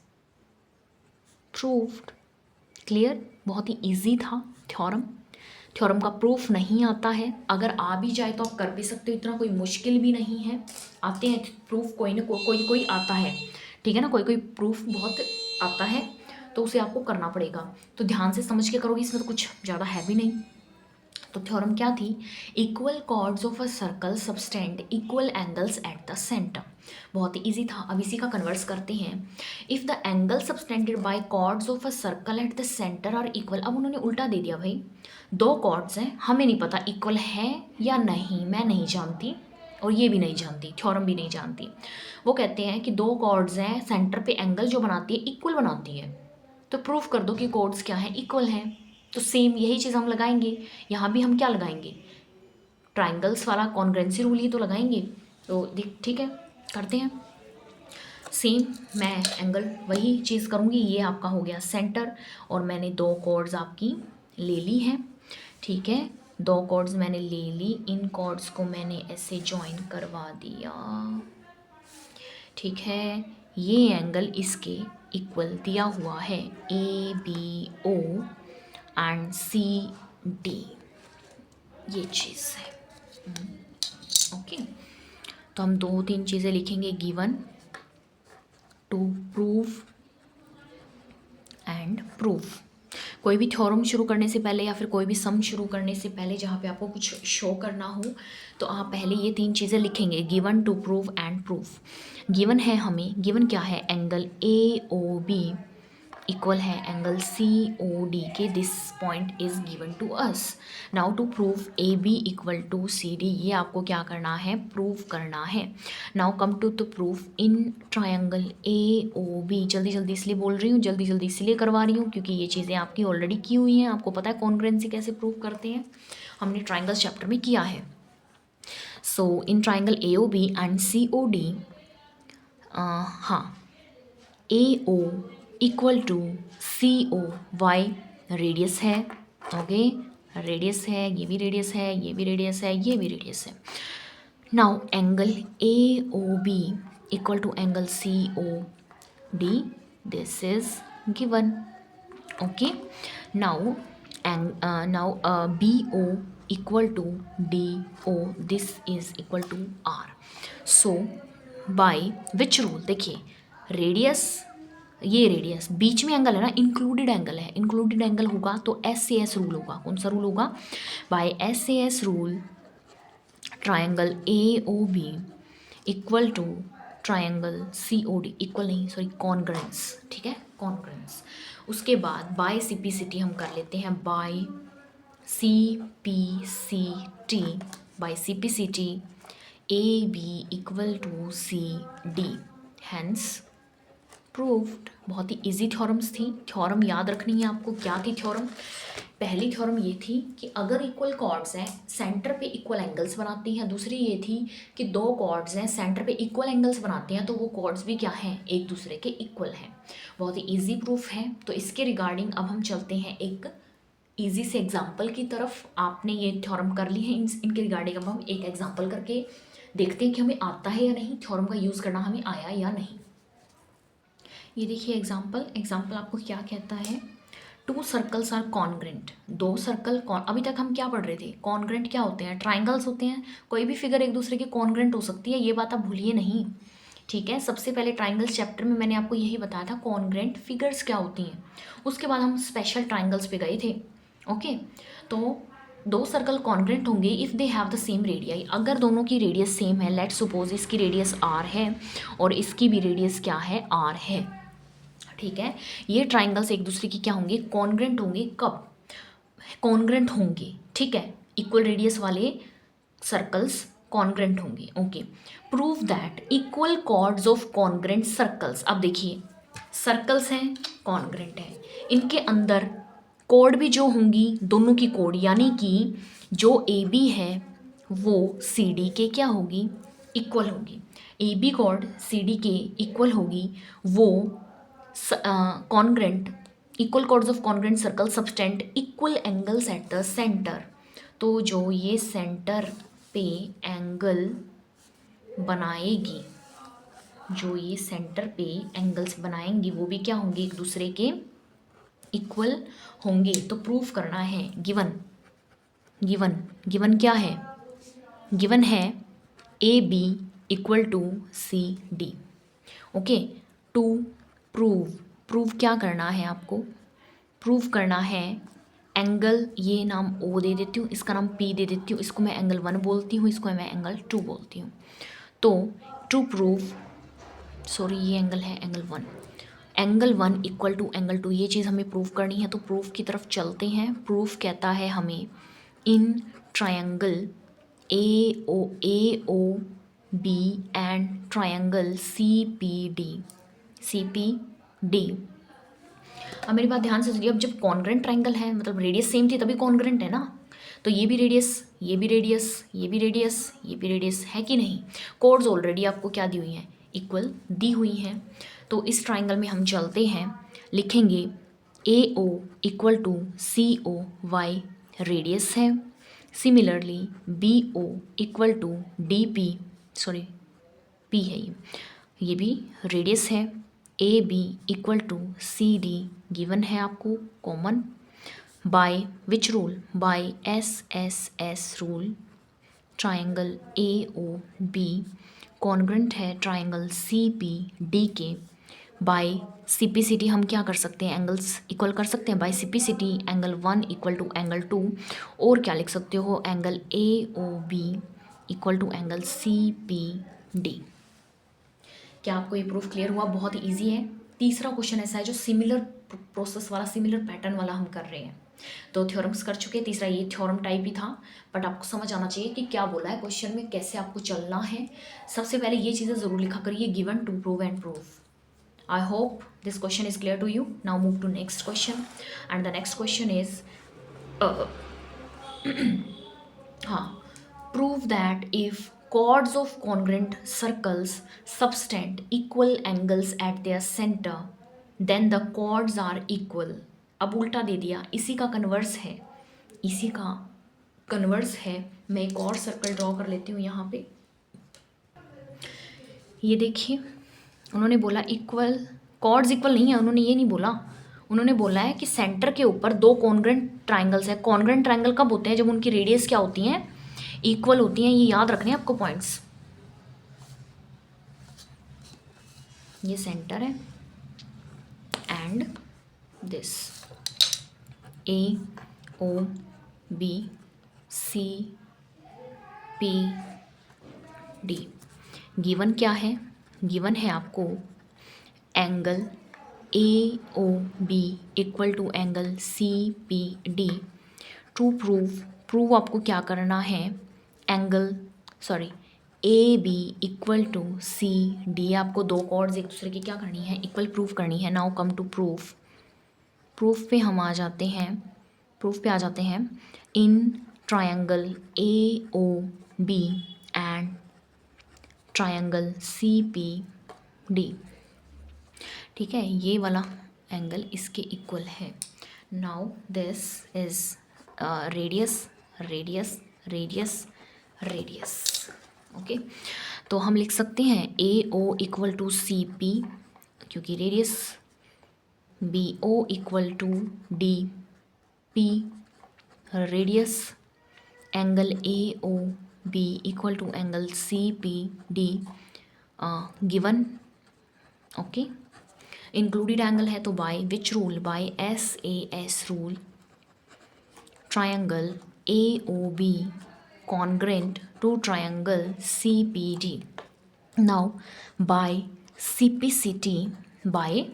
proved. Clear, बहुत ही इजी था थ्योरम का प्रूफ नहीं आता है, अगर आ भी जाए तो आप कर भी सकते हो, इतना कोई मुश्किल भी नहीं है। आते हैं प्रूफ कोई ना कोई आता है, ठीक है ना, कोई प्रूफ बहुत आता है तो उसे आपको करना पड़ेगा, तो ध्यान से समझ के करोगे, इसमें तो कुछ ज़्यादा है भी नहीं। तो थ्योरम क्या थी, equal chords of a circle subtend equal angles at the centre. बहुत ही ईजी था। अब इसी का कन्वर्स करते हैं, if the angle subtended by chords of a circle at the centre are equal. अब उन्होंने उल्टा दे दिया भाई, दो कॉर्ड्स हैं, हमें नहीं पता इक्वल है या नहीं, मैं नहीं जानती और ये भी नहीं जानती, थ्योरम भी नहीं जानती। वो कहते हैं कि दो कॉर्ड्स हैं, सेंटर पे एंगल जो बनाती है इक्वल बनाती है, तो प्रूफ कर दो कि कॉर्ड्स क्या हैं, इक्वल हैं। तो सेम यही चीज़ हम लगाएंगे, यहाँ भी हम क्या लगाएंगे, ट्राइंगल्स वाला कॉन्ग्रेंसी रूल ही तो लगाएंगे। तो ठीक है, करते हैं। सेम मैं एंगल वही चीज़ करूँगी। ये आपका हो गया सेंटर और मैंने 2 कॉर्ड्स आपकी ले ली हैं, ठीक है। 2 कॉर्ड्स मैंने ले ली, इन कॉर्ड्स को मैंने ऐसे ज्वाइन करवा दिया, ठीक है। ये एंगल इसके इक्वल दिया हुआ है, ABO एंड CD, ये चीज़ है, ओके। तो हम 2-3 चीज़ें लिखेंगे, given, to prove and proof. कोई भी थ्योरम शुरू करने से पहले या फिर कोई भी सम शुरू करने से पहले जहाँ पे आपको कुछ शो करना हो तो आप पहले ये 3 चीज़ें लिखेंगे, given, to prove and proof. Given है हमें, गिवन क्या है, एंगल AOB इक्वल है एंगल COD के, this point is given to us. Now to prove AB equal to CD, ये आपको क्या करना है, प्रूव करना है। Now come to proof in triangle AOB। जल्दी जल्दी इसलिए बोल रही हूँ, जल्दी जल्दी इसलिए करवा रही हूँ क्योंकि ये चीज़ें आपकी ऑलरेडी की हुई हैं, आपको पता है कॉन्ग्रुएंसी कैसे प्रूव करते हैं, हमने ट्राइंगल्स चैप्टर में किया है। So in triangle AOB and COD, हाँ, AO equal to CO, why radius है, ओके, रेडियस है, ये भी रेडियस है, ये भी रेडियस है, ये भी रेडियस है। Now angle AOB equal to angle COD, this is given, okay. Now BO equal to DO, this is equal to R। So by which rule, देखिए रेडियस, ये रेडियस, बीच में एंगल है ना, इंक्लूडेड एंगल है, इंक्लूडेड एंगल होगा तो SAS रूल होगा। कौन सा रूल होगा, by SAS rule triangle AOB equal to triangle COD, equal नहीं सॉरी कॉन्ग्रुएंस, ठीक है, कॉन्ग्रुएंस। उसके बाद बाय CPCT हम कर लेते हैं, by CPCT, by CPCT AB equal to CD, hence proved. बहुत ही इजी थ्योरम्स थी, थ्योरम याद रखनी है आपको। क्या थी थ्योरम, पहली थ्योरम ये थी कि अगर इक्वल कॉर्ड्स हैं सेंटर पे इक्वल एंगल्स बनाती हैं। दूसरी ये थी कि 2 कॉर्ड्स हैं सेंटर पे इक्वल एंगल्स बनाते हैं तो वो कॉर्ड्स भी क्या हैं, एक दूसरे के इक्वल हैं। बहुत ही इजी प्रूफ है। तो इसके रिगार्डिंग अब हम चलते हैं एक ईजी से एग्जाम्पल की तरफ। आपने ये थ्योरम कर ली है, इनके रिगार्डिंग अब हम एक एग्जाम्पल करके देखते हैं कि हमें आता है या नहीं, थ्योरम का यूज़ करना हमें आया या नहीं। ये देखिए एग्जाम्पल आपको क्या कहता है, 2 सर्कल्स आर कॉन्ग्रेंट। 2 सर्कल अभी तक हम क्या पढ़ रहे थे, कॉन्ग्रेंट क्या होते हैं, ट्राइंगल्स होते हैं। कोई भी फिगर एक दूसरे के कॉन्ग्रेंट हो सकती है, ये बात आप भूलिए नहीं, ठीक है। सबसे पहले ट्राइंगल्स चैप्टर में मैंने आपको यही बताया था कॉन्ग्रेंट फिगर्स क्या होती हैं, उसके बाद हम स्पेशल ट्राइंगल्स पे गए थे, ओके। तो 2 सर्कल कॉन्ग्रेंट होंगे if they have the same radii, अगर दोनों की रेडियस सेम है। लेट्स सपोज इसकी रेडियस R है और इसकी भी रेडियस क्या है, R है, ठीक है। ये ट्राइंगल्स एक दूसरे की क्या होंगे, कॉन्ग्रेंट होंगे। कब कॉन्ग्रेंट होंगे, ठीक है, इक्वल रेडियस वाले सर्कल्स कॉन्ग्रेंट होंगे, okay. Prove that equal chords of congruent circles. अब देखिए सर्कल्स हैं, कॉन्ग्रेंट है, इनके अंदर कोड भी जो होंगी दोनों की कोड, यानी कि जो AB है वो CD के क्या होगी, इक्वल होगी। AB कोड CD के इक्वल होगी, वो congruent, equal chords of congruent circle subtend equal angles at the centre. तो जो ये सेंटर पे एंगल बनाएगी, जो ये सेंटर पे एंगल्स बनाएंगी वो भी क्या होंगे, एक दूसरे के इक्वल होंगे। तो प्रूफ करना है, गिवन गिवन क्या है, गिवन है AB equal to CD, okay. To prove क्या करना है आपको, प्रूव करना है एंगल, ये नाम O दे देती हूँ, इसका नाम P दे देती हूँ, इसको मैं एंगल 1 बोलती हूँ, इसको मैं एंगल 2 बोलती हूँ। तो टू प्रूव, सॉरी ये एंगल है angle 1, angle 1 equal to angle 2, ये चीज़ हमें प्रूव करनी है। तो प्रूफ की तरफ चलते हैं। प्रूफ कहता है हमें इन triangle AOB and triangle CPD। अब मेरी बात ध्यान से सुनिए, अब जब कॉन्ग्रेंट ट्रायंगल है मतलब रेडियस सेम थी तभी कॉन्ग्रेंट है ना, तो ये भी रेडियस, ये भी रेडियस, ये भी रेडियस, ये भी रेडियस है कि नहीं। कोड्स ऑलरेडी आपको क्या दी हुई हैं, इक्वल दी हुई हैं। तो इस ट्राइंगल में हम चलते हैं, लिखेंगे A O equal to C O why radius है। Similarly B O equal to D P, sorry P है ये भी रेडियस है। A B equal to C D given है आपको common, by which rule, by S S S rule. Triangle A O B congruent है ट्राइंगल सी पी डी के। बाय सिपिसिटी हम क्या कर सकते हैं, एंगल्स इक्वल कर सकते हैं। By CPCT angle 1 equal to angle 2, और क्या लिख सकते हो, angle A O B equal to angle C P D. क्या आपको ये प्रूफ क्लियर हुआ? बहुत ही ईजी है। तीसरा क्वेश्चन ऐसा है जो सिमिलर प्रोसेस वाला, सिमिलर पैटर्न वाला हम कर रहे हैं। तो थ्योरम्स कर चुके हैं, तीसरा ये थ्योरम टाइप ही था, बट आपको समझ आना चाहिए कि क्या बोला है क्वेश्चन में, कैसे आपको चलना है। सबसे पहले ये चीज़ें ज़रूर लिखा करिए, given to prove and proof. I hope this question is clear to you. Now move to next question, and the next question is prove that if chords of congruent circles subtend equal angles at their center, then the chords are equal. अब उल्टा दे दिया, इसी का कन्वर्स है, इसी का कन्वर्स है। मैं एक और सर्कल ड्रॉ कर लेती हूँ यहाँ पे। ये देखिए, उन्होंने बोला इक्वल, कॉर्ड्स इक्वल नहीं है, उन्होंने ये नहीं बोला। उन्होंने बोला है कि सेंटर के ऊपर दो कॉन्ग्रेंट ट्राइंगल्स है। कॉन्ग्रेंट ट्राइंगल कब होते हैं, जब उनकी रेडियस क्या होती हैं, इक्वल होती हैं। ये याद रखने हैं आपको पॉइंट्स। ये सेंटर है and this A O B C P D. Given क्या है, गिवन है आपको angle A O B equal to angle C P D. To prove आपको क्या करना है, angle sorry A B equal to C D. आपको दो कॉर्ड्स एक दूसरे की क्या करनी है, इक्वल प्रूफ करनी है। Now come to proof. Proof पे हम आ जाते हैं, प्रूफ पे आ जाते हैं। In triangle A O B and triangle C P D, ठीक है, ये वाला एंगल इसके इक्वल है। Now this is radius radius radius radius, okay. तो हम लिख सकते हैं A O equal to C P, क्योंकि radius, B O equal to D P radius, angle A O B equal to angle C P D given, okay. Included angle है तो by which rule, by S A S rule. Triangle A O B congruent to triangle C P D. Now by CPCT, by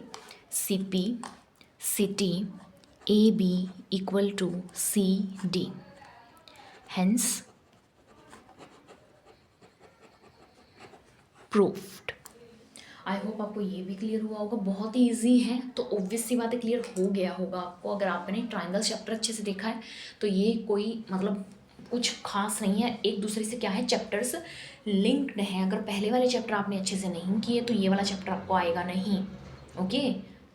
CPCT A B equal to C D, hence proved. I hope आपको ये भी क्लियर हुआ होगा। बहुत ही ईजी है, तो ऑब्वियस सी बात है क्लियर हो गया होगा आपको। अगर आपने ट्राइंगल चैप्टर अच्छे से देखा है तो ये कोई मतलब कुछ खास नहीं है, एक दूसरे से क्या है, चैप्टर्स लिंक्ड हैं। अगर पहले वाले चैप्टर आपने अच्छे से नहीं किए तो ये वाला चैप्टर आपको आएगा नहीं, ओके।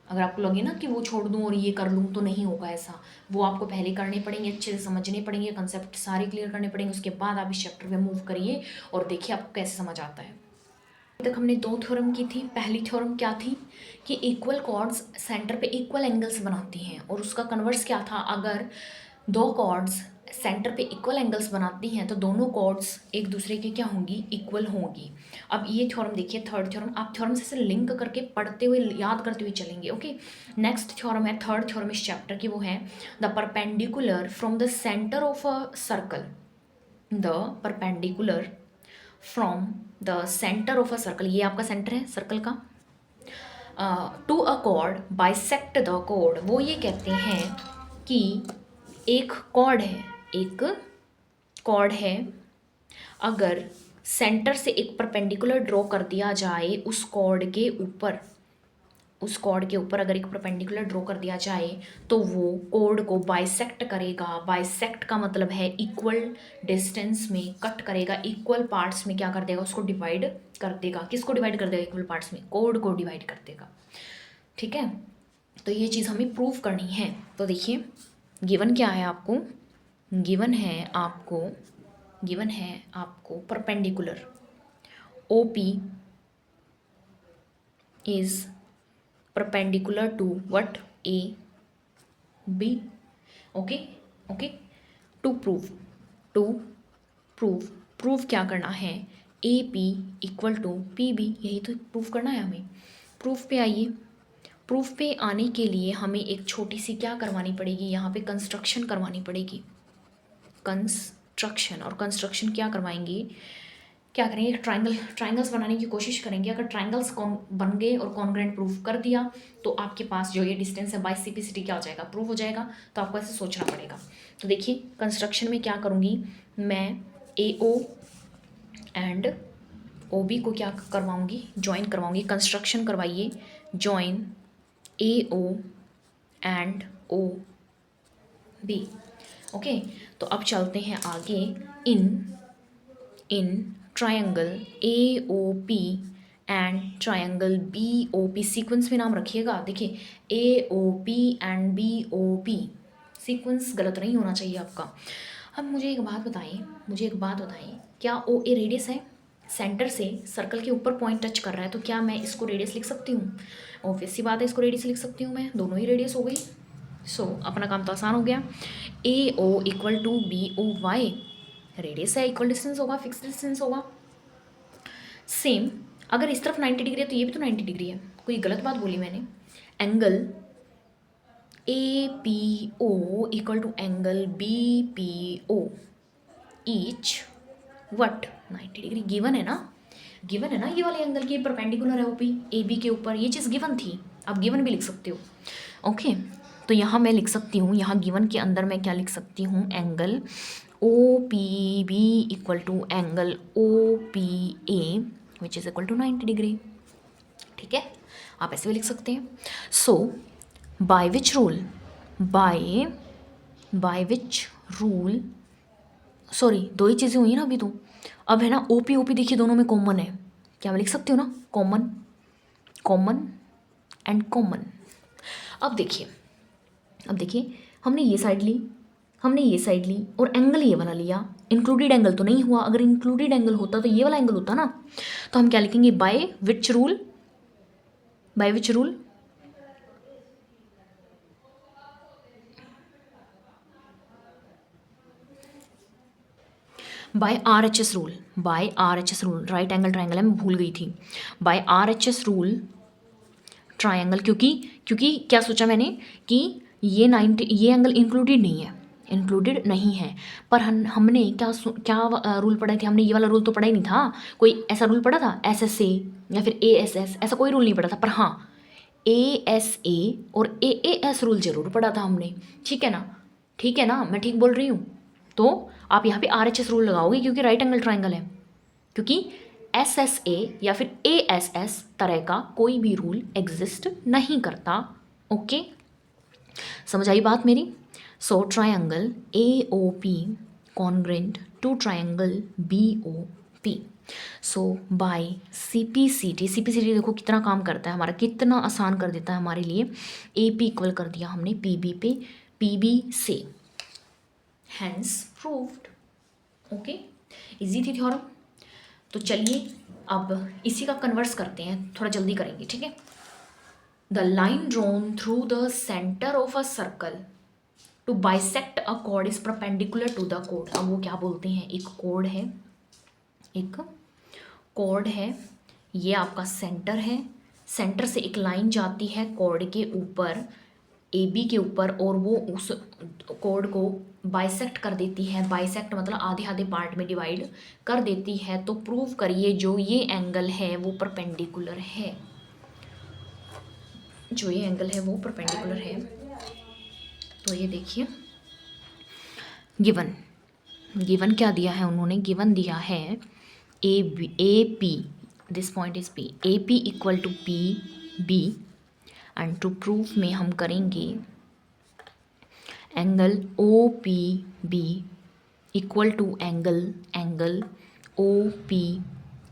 अगर आपको लगे ना कि वो छोड़ दूँ और ये कर लूँ, तो नहीं होगा ऐसा। वो आपको पहले करने पड़ेंगे, अच्छे से समझने पड़ेंगे, कंसेप्ट सारे क्लियर करने पड़ेंगे, उसके बाद आप इस चैप्टर में मूव करिए और देखिए आपको कैसे समझ आता है। तक हमने दो थ्योरम की थी। पहली थ्योरम क्या थी कि इक्वल कॉर्ड्स सेंटर पे इक्वल एंगल्स बनाती हैं, और उसका कन्वर्स क्या था, अगर दो कॉर्ड्स सेंटर पे इक्वल एंगल्स बनाती हैं तो दोनों कॉर्ड्स एक दूसरे के क्या होंगी, इक्वल होंगी। अब ये थ्योरम देखिए, थर्ड थ्योरम, आप थ्योरम से लिंक करके पढ़ते हुए याद करते हुए चलेंगे, ओके। नेक्स्ट थ्योरम है, थर्ड थ्योरम इस चैप्टर की, वो है the perpendicular from the centre of a circle, the perpendicular from the centre of a circle, ये आपका सेंटर है सर्कल का, to a chord bisect the chord. वो ये कहते हैं कि एक कॉर्ड है, एक कॉर्ड है, अगर सेंटर से एक परपेंडिकुलर ड्रॉ कर दिया जाए उस कॉर्ड के ऊपर, उस कॉर्ड के ऊपर अगर एक परपेंडिकुलर ड्रॉ कर दिया जाए तो वो कॉर्ड को बाइसेक्ट करेगा। बाइसेक्ट का मतलब है इक्वल डिस्टेंस में कट करेगा, इक्वल पार्ट्स में क्या कर देगा, उसको डिवाइड कर देगा। किसको डिवाइड कर देगा इक्वल पार्ट्स में? कॉर्ड को डिवाइड कर देगा। ठीक है, तो ये चीज़ हमें प्रूव करनी है। तो देखिए गिवन क्या है आपको, गिवन है आपको perpendicular OP is perpendicular to what? AB. Okay. to prove क्या करना है? AP इक्वल टू PB, यही तो प्रूफ करना है हमें। प्रूफ पे आइए। प्रूफ पे आने के लिए हमें एक छोटी सी क्या करवानी पड़ेगी, यहाँ पे कंस्ट्रक्शन करवानी पड़ेगी। कंस्ट्रक्शन, और कंस्ट्रक्शन क्या करवाएंगे, क्या करेंगे, ट्राइंगल्स बनाने की कोशिश करेंगे। अगर ट्राइंगल्स बन गए और कॉन्ग्रेंट प्रूफ कर दिया तो आपके पास जो ये डिस्टेंस है बाय CP/CD क्या हो जाएगा, प्रूफ हो जाएगा। तो आपको ऐसे सोचना पड़ेगा। तो देखिए कंस्ट्रक्शन में क्या करूँगी मैं, AO एंड OB को क्या करवाऊँगी, ज्वाइन करवाऊँगी। कंस्ट्रक्शन करवाइए, join AO and OB। Okay, तो अब चलते हैं आगे। In triangle AOP and triangle BOP, sequence में नाम रखिएगा। देखिए AOP एंड BOP, सीक्वेंस गलत नहीं होना चाहिए आपका। अब मुझे एक बात बताएं, क्या OA रेडियस है? सेंटर से सर्कल के ऊपर पॉइंट टच कर रहा है, तो क्या मैं इसको रेडियस लिख सकती हूँ? ऑब्वियस सी बात है, इसको रेडियस लिख सकती हूँ मैं, दोनों ही रेडियस हो गई। सो अपना काम तो आसान हो गया। AO equal to BOY, radius है, इक्वल डिस्टेंस होगा, फिक्स डिस्टेंस होगा। सेम अगर इस तरफ 90 डिग्री है तो ये भी तो 90 डिग्री है। कोई गलत बात बोली मैंने? Angle APO equal to angle BPO each what 90 degree. Given है ना ये वाले एंगल की परपेंडिकुलर है OP AB के ऊपर, ये चीज़ गिवन थी। आप गिवन भी लिख सकते हो। ओके, तो यहाँ मैं लिख सकती हूँ, यहाँ गिवन के अंदर मैं क्या लिख सकती हूँ, angle OPB equal to angle OPA which is equal to 90 degree. ठीक है, आप ऐसे भी लिख सकते हैं। So by which rule, sorry दो ही चीज़ें हुई ना अभी तो। अब है ना OP देखिए दोनों में कॉमन है, क्या मैं लिख सकती हूँ ना, कॉमन एंड कॉमन। अब देखिए हमने ये साइड ली और एंगल ये वाला लिया। इंक्लूडेड एंगल तो नहीं हुआ, अगर इंक्लूडेड एंगल होता तो ये वाला एंगल होता ना। तो हम क्या लिखेंगे, by which rule, by RHS rule, right angle triangle है, मैं भूल गई थी। बाय RHS रूल ट्रायंगल, क्योंकि क्या सोचा मैंने कि ये एंगल इंक्लूडेड नहीं है, पर हमने क्या रूल पढ़े थे? हमने ये वाला रूल तो पढ़ा ही नहीं था। कोई ऐसा रूल पढ़ा था SSA या फिर ASS, ऐसा कोई रूल नहीं पढ़ा था। पर हाँ ASA और AAS रूल जरूर पढ़ा था हमने। ठीक है ना, मैं ठीक बोल रही हूँ? तो आप यहाँ पे RHS रूल लगाओगे क्योंकि राइट एंगल ट्रायंगल है, क्योंकि SSA या फिर ASS तरह का कोई भी रूल एग्जिस्ट नहीं करता। ओके, समझ आई बात मेरी? So triangle AOP congruent to triangle BOP। So by CPCT देखो कितना काम करता है हमारा, कितना आसान कर देता है हमारे लिए। AP इक्वल कर दिया हमने PB पे, PB से, हैंस प्रूव्ड। ओके, इजी थी थ्योरम। तो चलिए अब इसी का कन्वर्स करते हैं, थोड़ा जल्दी करेंगे। ठीक है, the line drawn through the centre of a circle to bisect a chord is perpendicular to the chord. अब वो क्या बोलते हैं, एक कॉर्ड है, ये आपका सेंटर है, सेंटर से एक लाइन जाती है कॉर्ड के ऊपर, AB के ऊपर, और वो उस कॉर्ड को बाइसेक्ट कर देती है। बाइसेक्ट मतलब आधे आधे पार्ट में डिवाइड कर देती है। तो प्रूव करिए जो ये एंगल है वो परपेंडिकुलर है, तो ये देखिए गिवन क्या दिया है उन्होंने, गिवन दिया है AP, this point is P, AP equal to PB and to proof में हम करेंगे angle O P B equal to angle O P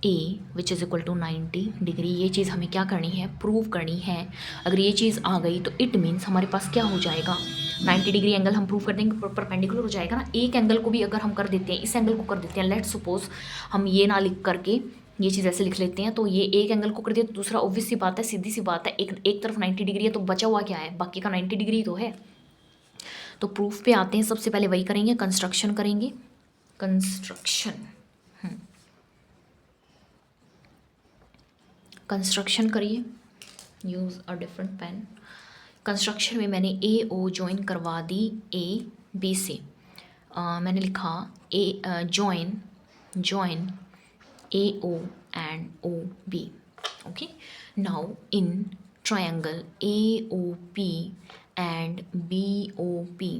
A which is equal to 90 degree. ये चीज़ हमें क्या करनी है, प्रूव करनी है। अगर ये चीज़ आ गई तो इट मीन्स हमारे पास क्या हो जाएगा, 90 डिग्री एंगल हम प्रूव कर देंगे, परपेंडिकुलर हो जाएगा ना। एक एंगल को भी अगर हम कर देते हैं, इस एंगल को कर देते हैं, लेट्स सपोज हम ये ना लिख करके ये चीज़ ऐसे लिख लेते हैं, तो ये एक एंगल को कर दिया तो दूसरा ऑब्वियस सी बात है, सीधी सी बात है, एक तरफ 90 डिग्री है तो बचा हुआ क्या है, बाकी का 90 डिग्री तो है। तो प्रूफ पे आते हैं, सबसे पहले वही करेंगे, कंस्ट्रक्शन करेंगे। कंस्ट्रक्शन करिए, use a different pen. Construction में मैंने ए ओ ज्वाइन करवा दी ए बी से। मैंने लिखा A join A O and O B. Okay, now in triangle A O P and B O P,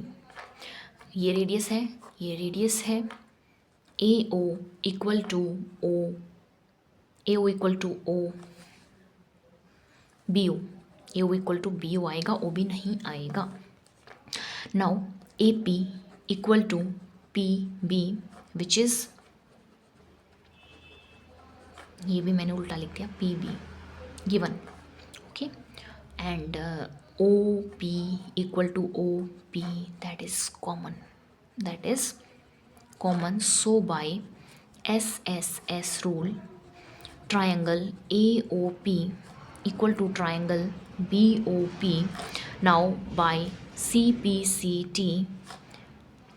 ये रेडियस है, A O equal to O, A O equal to O B O, A O equal to B O आएगा, ओ बी नहीं आएगा। Now A P equal to P B which is, ये भी मैंने उल्टा लिख दिया, P B given. Okay, and O P equal to O P, that is common. So by SSS rule, triangle AOP equal to triangle BOP. Now by CPCT,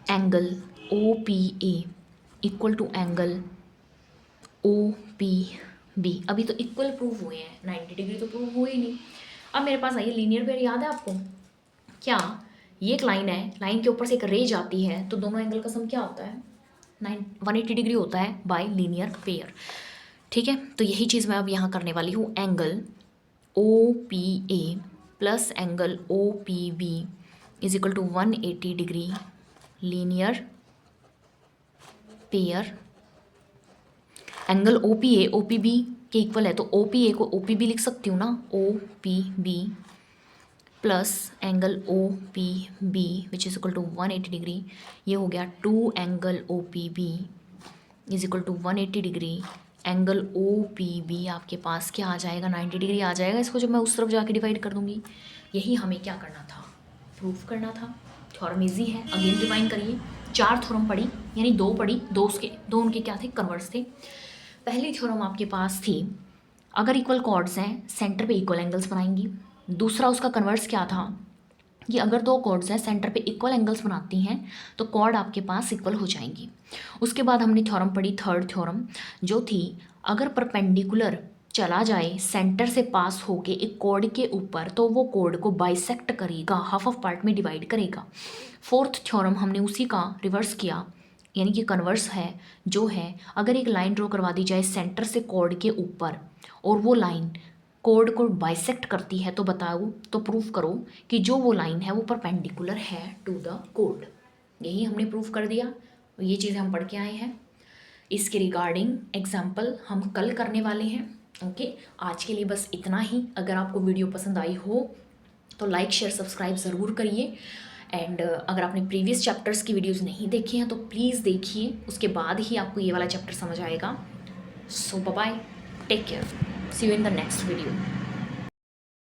angle OPA equal to angle OPB। अभी तो इक्वल प्रूव हुए हैं, 90 डिग्री तो प्रूव हुए ही नहीं। अब मेरे पास आइए लीनियर पेयर, याद है आपको क्या, ये एक लाइन है, लाइन के ऊपर से एक रे जाती है, तो दोनों एंगल का सम क्या होता है, 180 डिग्री होता है बाय लीनियर पेयर। ठीक है, तो यही चीज़ मैं अब यहाँ करने वाली हूँ। Angle O P A plus angle O P B is equal to 180 degree linear pair. Angle O P B के इक्वल है, तो ओ पी ए को ओ पी बी लिख सकती हूँ ना, O P B plus angle O P B which is equal to 180 degree. ये हो गया 2 angle O P B is equal to 180 degree. Angle O P B आपके पास क्या आ जाएगा, 90 डिग्री आ जाएगा। इसको जब मैं उस तरफ जाके डिवाइड कर दूंगी, यही हमें क्या करना था, प्रूफ करना था। थ्योरम इजी है, अगेन डिवाइन करिए। 4 थ्योरम पढ़ी, यानी 2 पढ़ी, 2 उनके क्या थे, कन्वर्स थे। पहली थ्योरम आपके पास थी, अगर इक्वल कॉर्ड्स हैं सेंटर पे इक्वल एंगल्स बनाएंगी। दूसरा उसका कन्वर्स क्या था कि अगर 2 कॉर्ड्स हैं सेंटर पे इक्वल एंगल्स बनाती हैं तो कॉर्ड आपके पास इक्वल हो जाएंगी। उसके बाद हमने थ्योरम पढ़ी, थर्ड थ्योरम, जो थी अगर परपेंडिकुलर चला जाए सेंटर से पास होके एक कॉर्ड के ऊपर तो वो कॉर्ड को बाइसेक्ट करेगा, हाफ ऑफ पार्ट में डिवाइड करेगा। फोर्थ थ्योरम हमने उसी का रिवर्स किया, यानी कि कन्वर्स है, जो है अगर एक लाइन ड्रॉ करवा दी जाए सेंटर से कॉर्ड के ऊपर और वो लाइन कॉर्ड को बाइसेक्ट करती है, तो बताओ, तो प्रूफ करो कि जो वो लाइन है वो परपेंडिकुलर है टू द कॉर्ड। यही हमने प्रूफ कर दिया, ये चीज़ें हम पढ़ के आए हैं। इसके रिगार्डिंग एग्जाम्पल हम कल करने वाले हैं। ओके, आज के लिए बस इतना ही। अगर आपको वीडियो पसंद आई हो तो लाइक शेयर सब्सक्राइब ज़रूर करिए। एंड अगर आपने प्रीवियस चैप्टर्स की वीडियोज़ नहीं देखी हैं तो प्लीज़ देखिए, उसके बाद ही आपको ये वाला चैप्टर समझ आएगा। So bye, take care, see you in the next video.